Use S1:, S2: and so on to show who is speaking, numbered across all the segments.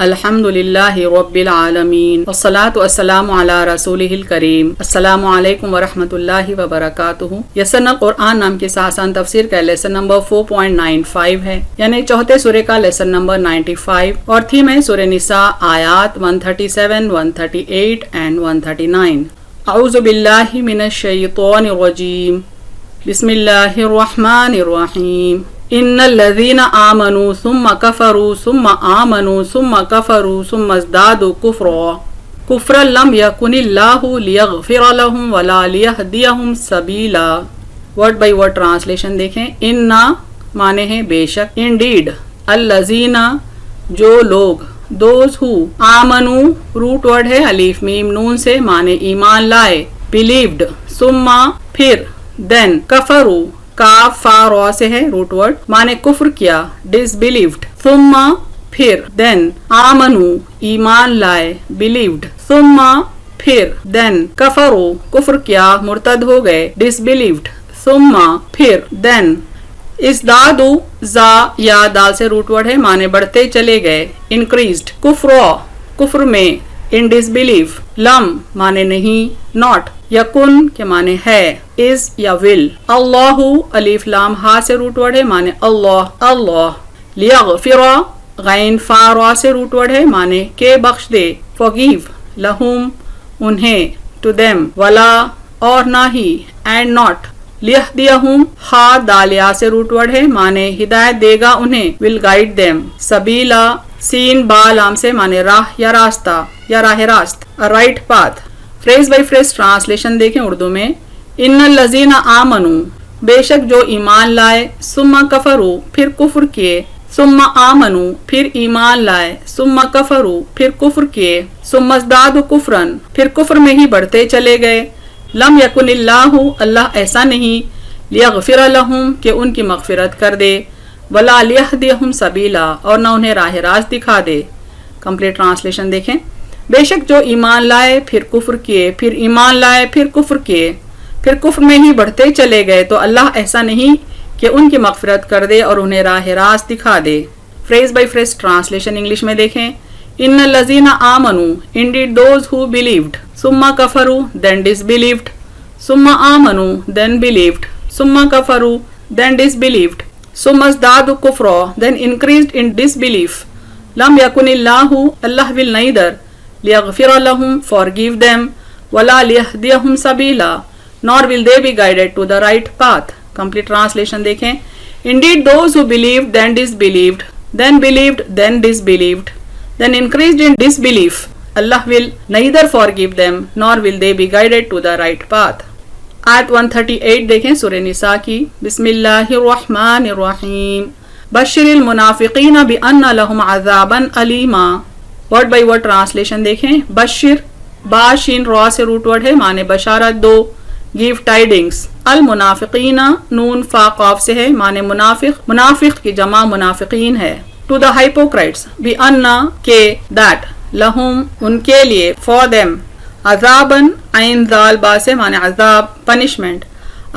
S1: الحمدللہ رب العالمین والصلاة والسلام علی رسولہ الکریم۔ السلام علیکم ورحمۃ اللہ وبرکاتہ۔ یسرنا القرآن نام کی آسان تفسیر کا لیسن نمبر 4.95 ہے، یعنی چوتھے سورے کا لیسن نمبر 95، اور تھیم ہے سورہ نساء آیات 137، 138 and 139۔ اعوذ باللہ من الشیطان الرجیم، بسم اللہ الرحمن الرحیم۔ ان الذین آمنوا ثم کفروا ثم آمنوا ثم کفروا ثم ازدادوا کفرا لم یکن اللہ لیغفر لهم ولا لیہدیہم سبیلا۔ ورڈ بائی ورڈ ٹرانسلیشن دیکھیں۔ انا معنی ہے بے شک، انڈیڈ، الذین جو لوگ، دوز ہو، آمنو روٹ ورڈ ہے الف میم نون سے، معنی ایمان لائے، بلیوڈ، ثم پھر، دین، کفرو کاف فا را سے ہے روٹ ورڈ، معنی کفر کیا، ڈس بلیوڈ، ثم پھر، دین، آمنو ایمان لائے، بلیوڈ، ثم پھر، دین، کفرو کفر کیا، مرتد ہو گئے، ڈس بلیوڈ، ثم پھر، دین، ازدادو زا یا دال سے روٹ ورڈ ہے، معنی بڑھتے چلے گئے، انکریزڈ، کفرا کفر میں، ان ڈس بلیف، لم معنی نہیں، ناٹ، یکن کے معنی ہے، از یا ول، اللہ الف لام ہا سے روٹ ورڈ ہے، معنی اللہ اللہ، لیغفر غین فا را سے روٹ ورڈ ہے، معنی کہ بخش دے، فورگیو لہم انہیں، ٹو دیم، ولا اور نہ ہی، اینڈ ناٹ، لیہدیہم ہا دال یا سے روٹ ورڈ ہے، معنی ہدایت دے گا انہیں، ول گائیڈ دیم، سبیلا سین با لام سے، معنی راہ یا راستہ یا راہ راست، right path. Phrase by phrase translation دیکھیں اردو میں۔ ان الذین آمنو بے شک جو ایمان لائے، ثم کفروا پھر کفر کیے، ثم آمنو پھر ایمان لائے، ثم کفروا پھر کفر کیے، ثم ازدادوا کفرا پھر کفر میں ہی بڑھتے چلے گئے، لم یکن اللہ اللہ ایسا نہیں، لیغفر لہم کہ ان کی مغفرت کر دے، ولا لیہدیہم سبیلا اور نہ انہیں راہ راست دکھا دے۔ کمپلیٹ ٹرانسلیشن دیکھیں۔ بے شک جو ایمان لائے پھر کفر کیے، پھر ایمان لائے پھر کفر کیے، پھر کفر میں ہی بڑھتے چلے گئے تو اللہ ایسا نہیں کہ ان کی مغفرت کر دے اور انہیں راہ راست دکھا دے۔ Phrase by phrase translation English میں دیکھیں۔ ان الذین آمنوا indeed those who believed، ثم کفروا then disbelieved، ثم آمنوا then believed، ثم کفروا then disbelieved، ثم ازدادوا کفرا then increased in disbelief، لم یکن اللہ اللہ will neither لیغفر لہم forgive them، ولا لیہدیہم سبیلا nor will they be guided to the right path۔ complete translation دیکھیں۔ indeed those who believed then disbelieved then believed then disbelieved then increased in disbelief، Allah will neither forgive them nor will they be guided to the right path۔ آیت 138 دیکھیں سورہ نساء کی۔ بسم اللہ الرحمن الرحیم، بشر المنافقین بأن لهم عذابا علیما۔ ورڈ بائی ورڈ ٹرانسلیشن دیکھیں۔ بشر با شین را سے روٹ ورڈ ہے، معنی بشارت دو، گیو ٹائڈنگس، المنافقین نون فا قاف سے ہے، معنی منافق، منافق کی جمع منافقین ہے، ٹو دا ہائپوکرائٹس، بأن کہ، دیٹ، لہم ان کے لیے، فار دیم، عذابن عین ذال با سے، معنی عذاب، پنشمنٹ،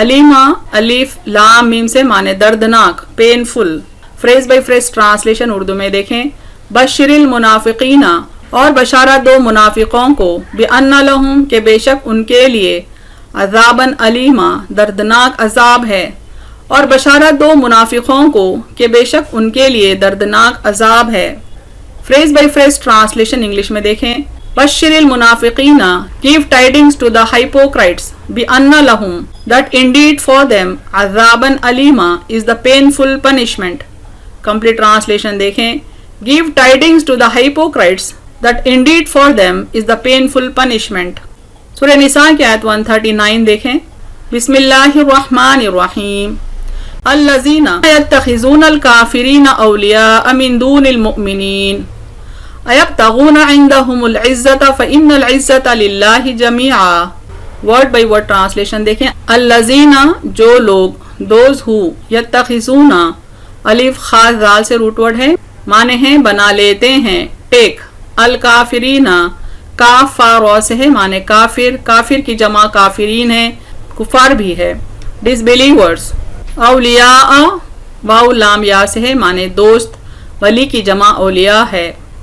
S1: علیما الف لام میم سے، معنی دردناک، painful. Phrase by phrase translation Urdu میں دیکھیں۔ بشر المنافقین اور بشارت دو منافقوں کو، بأن لہم کہ بے شک ان کے لیے، عذابن علیما دردناک عذاب ہے، اور بشارت دو منافقوں کو کہ بے شک ان کے لیے دردناک عذاب ہے۔ Phrase by phrase translation English میں دیکھیں۔ بشر المنافقین give tidings to the hypocrites بأن لہم that indeed for them عذابن علیما is the painful punishment۔ complete translation دیکھیں۔ give tidings to the hypocrites that indeed for them is the painful punishment۔ سورہ نساء کی آیت 139 دیکھیں۔ بسم اللہ الرحمن الرحیم، الذین یتخذون الکافرین اولیاء من دون المؤمنین ایبتغون عندهم العزت فإن العزت للہ جمیعا۔ ورڈ بائی ورڈ ٹرانسلیشن دیکھیں۔ الذین جو لوگ، دوز ہو، یتخذون الف خاص ذال سے روٹ ورڈ ہے، معنی ہیں بنا لیتے ہیں، ٹیک، الکافرین کاف فا را سے ہے، معنی کافر، کافر کی جمع کافرین ہے، کفار بھی ہے، ڈس بلیورز، اولیاء واو لام یا سے ہے، معنی دوست، ولی کی جمع اولیاء ہے،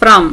S1: from,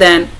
S1: than,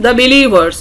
S1: the believers,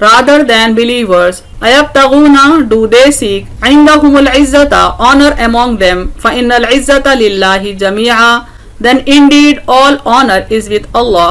S1: rather than believers, ayabtaguna do they seek, indahumul izzata honor among them, fa innal izzata lillahi jami'a then indeed all honor is with Allah।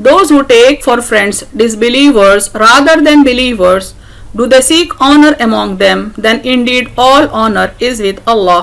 S1: those who take for friends disbelievers rather than believers, do they seek honor among them, then indeed all honor is with Allah।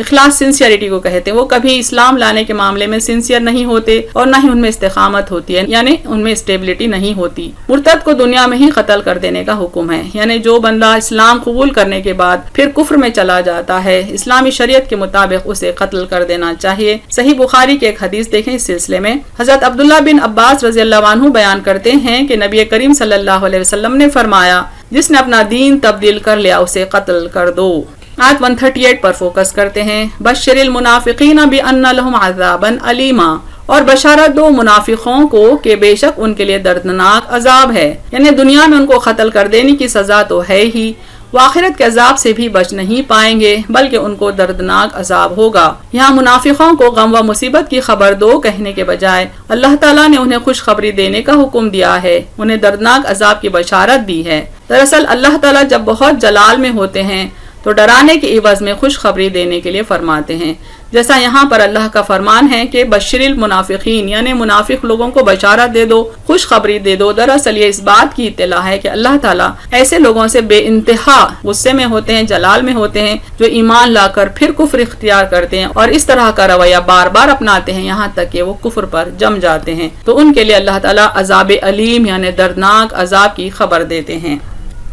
S1: اخلاص sincerity کو کہتے ہیں. وہ کبھی اسلام لانے کے معاملے میں سنسیئر نہیں ہوتے اور نہ ہی ان میں استقامت ہوتی ہے، یعنی ان میں اسٹیبلٹی نہیں ہوتی. مرتد کو دنیا میں ہی قتل کر دینے کا حکم ہے، یعنی جو بندہ اسلام قبول کرنے کے بعد پھر کفر میں چلا جاتا ہے، اسلامی شریعت کے مطابق اسے قتل کر دینا چاہیے. صحیح بخاری کی ایک حدیث دیکھیں اس سلسلے میں. حضرت عبداللہ بن عباس رضی اللہ عنہ بیان کرتے ہیں کہ نبی کریم صلی اللہ علیہ وسلم نے فرمایا، جس نے اپنا دین تبدیل کر لیا اسے قتل کر دو. آیت 138 پر فوکس کرتے ہیں. بشر المنافقین بان لهم عذابا علیما، اور بشارت دو منافقوں کو کہ بے شک ان کے لیے دردناک عذاب ہے، یعنی دنیا میں ان کو قتل کر دینے کی سزا تو ہے ہی، وہ آخرت کے عذاب سے بھی بچ نہیں پائیں گے بلکہ ان کو دردناک عذاب ہوگا. یہاں منافقوں کو غم و مصیبت کی خبر دو کہنے کے بجائے اللہ تعالیٰ نے انہیں خوشخبری دینے کا حکم دیا ہے، انہیں دردناک عذاب کی بشارت دی ہے. دراصل اللہ تعالیٰ جب بہت جلال میں ہوتے ہیں تو ڈرانے کے عوض میں خوشخبری دینے کے لیے فرماتے ہیں، جیسا یہاں پر اللہ کا فرمان ہے کہ بشر المنافقین، یعنی منافق لوگوں کو بشارت دے دو، خوشخبری دے دو. دراصل یہ اس بات کی اطلاع ہے کہ اللہ تعالیٰ ایسے لوگوں سے بے انتہا غصے میں ہوتے ہیں، جلال میں ہوتے ہیں، جو ایمان لا کر پھر کفر اختیار کرتے ہیں اور اس طرح کا رویہ بار بار اپناتے ہیں یہاں تک کہ وہ کفر پر جم جاتے ہیں. تو ان کے لیے اللہ تعالیٰ عذاب علیم یعنی دردناک عذاب کی خبر دیتے ہیں.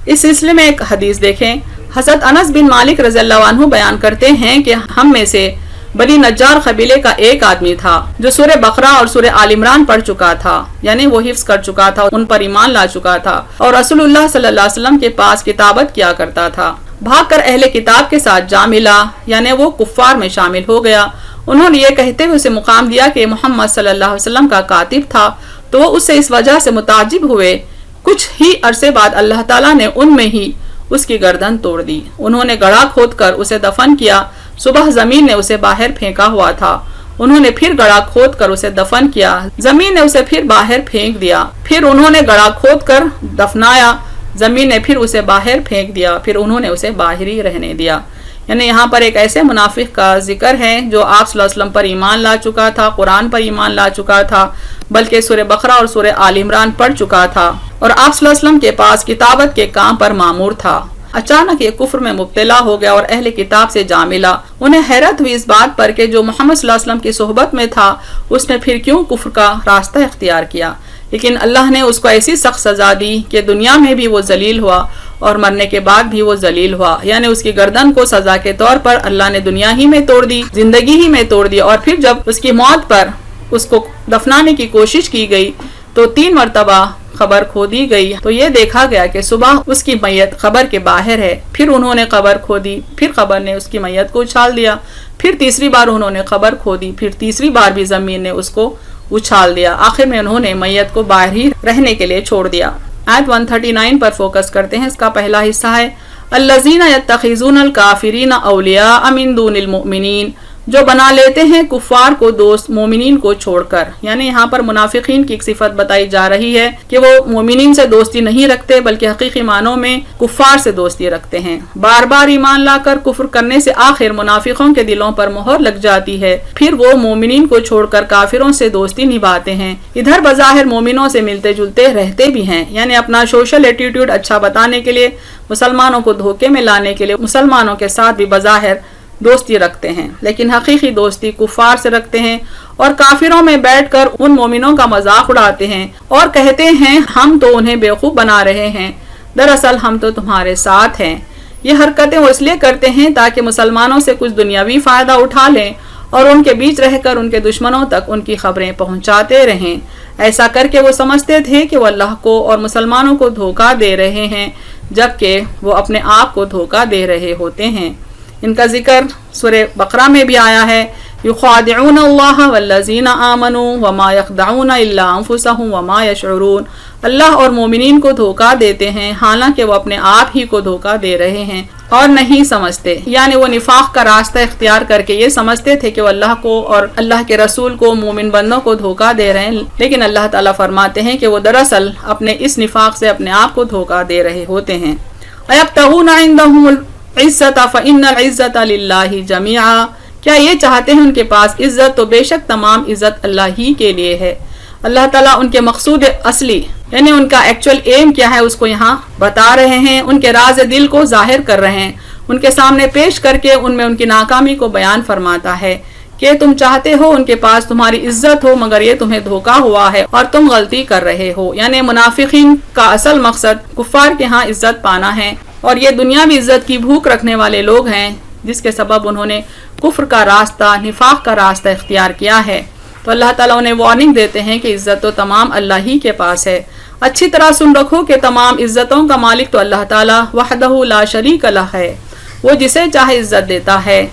S1: اس سلسلے میں ایک حدیث دیکھیں. حضرت انس بن مالک رضی اللہ عنہ بیان کرتے ہیں کہ ہم میں سے بنی نجار قبیلے کا ایک آدمی تھا جو سورہ بقرہ اور سورہ آل عمران پڑھ چکا تھا، یعنی وہ حفظ کر چکا تھا، ان پر ایمان لا چکا تھا اور رسول اللہ صلی اللہ علیہ وسلم کے پاس کتابت کیا کرتا تھا. بھاگ کر اہل کتاب کے ساتھ جا ملا، یعنی وہ کفار میں شامل ہو گیا. انہوں نے یہ کہتے ہوئے اسے مقام دیا کہ محمد صلی اللہ علیہ وسلم کا کاتب تھا، تو وہ اس سے اس وجہ سے متعجب ہوئے. کچھ ہی عرصے بعد اللہ تعالیٰ نے ان میں ہی اس کی گردن توڑ دی. انہوں نے گڑھا کھود کر اسے دفن کیا. صبح زمین نے اسے باہر پھینکا ہوا تھا. انہوں نے پھر گڑھا کھود کر اسے دفن کیا. زمین نے اسے پھر باہر پھینک دیا. پھر انہوں نے گڑھا کھود کر دفنایا. زمین نے پھر اسے باہر پھینک دیا. پھر انہوں نے اسے باہر ہی رہنے دیا. یعنی یہاں پر ایک ایسے منافق کا ذکر ہے جو آپ صلی اللہ علیہ وسلم پر ایمان لا چکا تھا، قرآن پر ایمان لا چکا تھا، بلکہ سورہ بقرہ اور سورہ آل عمران پڑھ چکا تھا اور آپ صلی اللہ علیہ وسلم کے پاس کتابت کے کام پر مامور تھا. اچانک یہ کفر میں مبتلا ہو گیا اور اہل کتاب سے جا ملا. انہیں حیرت ہوئی اس بات پر کہ جو محمد صلی اللہ علیہ وسلم کی صحبت میں تھا اس نے پھر کیوں کفر کا راستہ اختیار کیا. لیکن اللہ نے اس کو ایسی سخت سزا دی کہ دنیا میں بھی وہ ذلیل ہوا اور مرنے کے بعد بھی وہ ذلیل ہوا. یعنی اس کی گردن کو سزا کے طور پر اللہ نے دنیا ہی میں توڑ دی، زندگی ہی میں توڑ دی. اور پھر جب اس کی موت پر اس کو دفنانے کی کوشش کی گئی تو 3 مرتبہ قبر کھودی گئی. تو یہ دیکھا گیا کہ صبح اس کی میت قبر کے باہر ہے. پھر انہوں نے قبر کھودی، پھر قبر نے اس کی میت کو اچھال دیا. پھر تیسری بار انہوں نے قبر کھودی، پھر تیسری بار بھی زمین نے اس کو اچھال دیا. آخر میں انہوں نے میت کو باہر ہی رہنے کے لیے چھوڑ دیا. آیت 139 پر فوکس کرتے ہیں. اس کا پہلا حصہ ہے الذین یتخذون الکافرین اولیاء من دون المؤمنین، جو بنا لیتے ہیں کفار کو دوست مومنین کو چھوڑ کر. یعنی یہاں پر منافقین کی ایک صفت بتائی جا رہی ہے کہ وہ مومنین سے دوستی نہیں رکھتے بلکہ حقیقی معنوں میں کفار سے دوستی رکھتے ہیں. بار بار ایمان لا کر کفر کرنے سے آخر منافقوں کے دلوں پر مہر لگ جاتی ہے. پھر وہ مومنین کو چھوڑ کر کافروں سے دوستی نبھاتے ہیں. ادھر بظاہر مومنوں سے ملتے جلتے رہتے بھی ہیں، یعنی اپنا سوشل ایٹیٹیوڈ اچھا بتانے کے لیے، مسلمانوں کو دھوکے میں لانے کے لیے مسلمانوں کے ساتھ بھی بظاہر دوستی رکھتے ہیں، لیکن حقیقی دوستی کفار سے رکھتے ہیں اور کافروں میں بیٹھ کر ان مومنوں کا مذاق اڑاتے ہیں اور کہتے ہیں ہم تو انہیں بیوقوف بنا رہے ہیں، دراصل ہم تو تمہارے ساتھ ہیں. یہ حرکتیں وہ اس لیے کرتے ہیں تاکہ مسلمانوں سے کچھ دنیاوی فائدہ اٹھا لیں اور ان کے بیچ رہ کر ان کے دشمنوں تک ان کی خبریں پہنچاتے رہیں. ایسا کر کے وہ سمجھتے تھے کہ وہ اللہ کو اور مسلمانوں کو دھوکہ دے رہے ہیں، جبکہ وہ اپنے آپ کو دھوکہ دے رہے ہوتے ہیں. ان کا ذکر سورہ بقرہ میں بھی آیا ہے، یخادعون اللہ والذین آمنوا وما یخدعون الا انفسهم وما یشعرون. اللہ اور مومنین کو دھوکہ دیتے ہیں حالانکہ وہ اپنے آپ ہی کو دھوکہ دے رہے ہیں اور نہیں سمجھتے. یعنی وہ نفاق کا راستہ اختیار کر کے یہ سمجھتے تھے کہ وہ اللہ کو اور اللہ کے رسول کو، مومن بندوں کو دھوکہ دے رہے ہیں، لیکن اللہ تعالیٰ فرماتے ہیں کہ وہ دراصل اپنے اس نفاق سے اپنے آپ کو دھوکہ دے رہے ہوتے ہیں. وَيَبْتَغُونَ عِندَهُمُ الْعِزَّةَ فَإِنَّ الْعِزَّةَ لِلَّهِ جَمِيعًا. کیا یہ چاہتے ہیں ان کے پاس عزت، تو بے شک تمام عزت اللہ ہی کے لیے ہے. اللہ تعالیٰ ان کے مقصود اصلی یعنی ان کا ایکچوئل ایم کیا ہے اس کو یہاں بتا رہے ہیں، ان کے راز دل کو ظاہر کر رہے ہیں. ان کے سامنے پیش کر کے ان میں ان کی ناکامی کو بیان فرماتا ہے کہ تم چاہتے ہو ان کے پاس تمہاری عزت ہو، مگر یہ تمہیں دھوکا ہوا ہے اور تم غلطی کر رہے ہو۔ یعنی منافقین کا اصل مقصد کفار کے ہاں عزت پانا ہے، اور یہ دنیاوی عزت کی بھوک رکھنے والے لوگ ہیں جس کے سبب انہوں نے کفر کا راستہ، نفاق کا راستہ اختیار کیا ہے۔ تو اللہ تعالیٰ انہیں وارننگ دیتے ہیں کہ عزت تو تمام اللہ ہی کے پاس ہے۔ اچھی طرح سن رکھو کہ تمام عزتوں کا مالک تو اللہ تعالیٰ وحدہ لا شریک لہ ہے، وہ جسے چاہے عزت دیتا ہے۔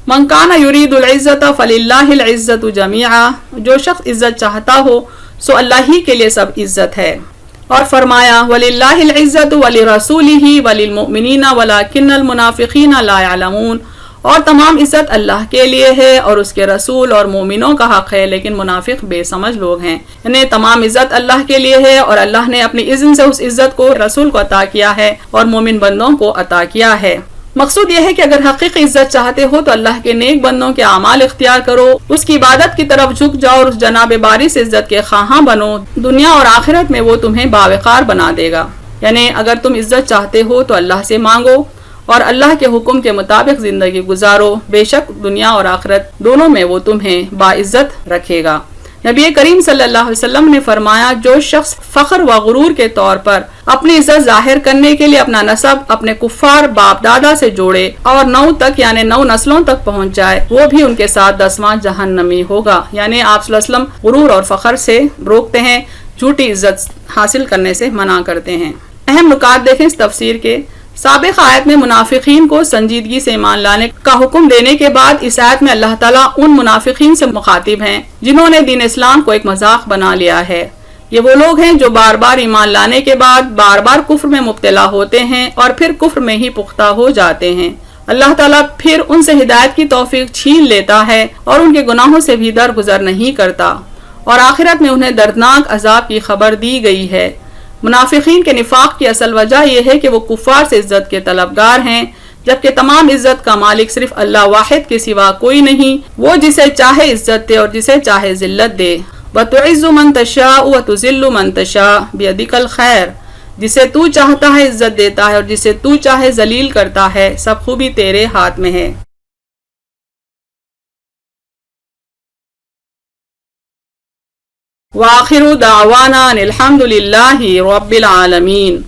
S1: من کان یرید العزت فللہ العزت جمیعا، جو شخص عزت چاہتا ہو سو اللہ ہی کے لیے سب عزت ہے۔ اور فرمایا وَلِلَّهِ الْعِزَّةُ وَلِرَسُولِهِ وَلِلْمُؤْمِنِينَ وَلَكِنَّ الْمُنَافِقِينَ لَا يَعْلَمُونَ، اور تمام عزت اللہ کے لیے ہے اور اس کے رسول اور مومنوں کا حق ہے، لیکن منافق بے سمجھ لوگ ہیں۔ یعنی تمام عزت اللہ کے لیے ہے اور اللہ نے اپنی اذن سے اس عزت کو رسول کو عطا کیا ہے اور مومن بندوں کو عطا کیا ہے۔ مقصود یہ ہے کہ اگر حقیقی عزت چاہتے ہو تو اللہ کے نیک بندوں کے اعمال اختیار کرو، اس کی عبادت کی طرف جھک جاؤ اور اس جناب باری سے عزت کے خواہاں بنو، دنیا اور آخرت میں وہ تمہیں باوقار بنا دے گا۔ یعنی اگر تم عزت چاہتے ہو تو اللہ سے مانگو اور اللہ کے حکم کے مطابق زندگی گزارو، بے شک دنیا اور آخرت دونوں میں وہ تمہیں باعزت رکھے گا۔ نبی کریم صلی اللہ علیہ وسلم نے فرمایا جو شخص فخر و غرور کے طور پر اپنی عزت ظاہر کرنے کے لیے اپنا نسب اپنے کفار باپ دادا سے جوڑے اور 9 تک یعنی 9 نسلوں تک پہنچ جائے، وہ بھی ان کے ساتھ 10واں جہنمی ہوگا۔ یعنی آپ صلی اللہ علیہ وسلم غرور اور فخر سے روکتے ہیں، جھوٹی عزت حاصل کرنے سے منع کرتے ہیں۔ اہم نکات دیکھیں اس تفسیر کے۔ سابق آیت میں منافقین کو سنجیدگی سے ایمان لانے کا حکم دینے کے بعد اس آیت میں اللہ تعالیٰ ان منافقین سے مخاطب ہیں جنہوں نے دین اسلام کو ایک مذاق بنا لیا ہے۔ یہ وہ لوگ ہیں جو بار بار ایمان لانے کے بعد بار بار کفر میں مبتلا ہوتے ہیں اور پھر کفر میں ہی پختہ ہو جاتے ہیں۔ اللہ تعالیٰ پھر ان سے ہدایت کی توفیق چھین لیتا ہے اور ان کے گناہوں سے بھی درگزر نہیں کرتا، اور آخرت میں انہیں دردناک عذاب کی خبر دی گئی ہے۔ منافقین کے نفاق کی اصل وجہ یہ ہے کہ وہ کفار سے عزت کے طلبگار ہیں، جبکہ تمام عزت کا مالک صرف اللہ واحد کے سوا کوئی نہیں، وہ جسے چاہے عزت دے اور جسے چاہے ذلت دے۔ وَتُعِزُّ مَن تَشَاءُ وَتُذِلُّ مَن تَشَاءُ بِيَدِكَ الْخَيْرُ، جسے تو چاہتا ہے عزت دیتا ہے اور جسے تو چاہے ذلیل کرتا ہے، سب خوبی تیرے ہاتھ میں ہے۔ وآخر دعوانا الحمد للہ رب العالمین۔